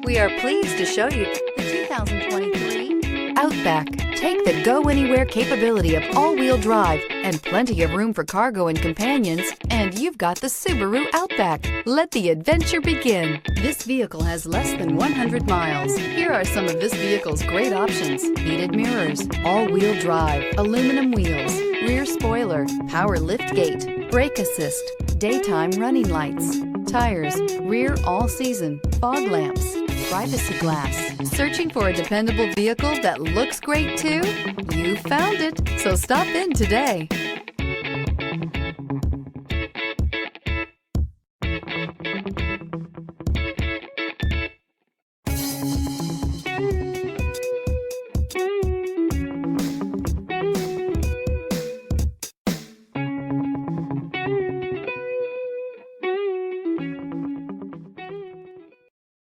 We are pleased to show you the 2023 Outback. Take the go-anywhere capability of all-wheel drive and plenty of room for cargo and companions, and you've got the Subaru Outback. Let the adventure begin. This vehicle has less than 100 miles. Here are some of this vehicle's great options: heated mirrors, all-wheel drive, aluminum wheels, rear spoiler, power liftgate, brake assist, daytime running lights, tires, rear all-season, fog lamps, privacy glass. Searching for a dependable vehicle that looks great too? You found it, so stop in today.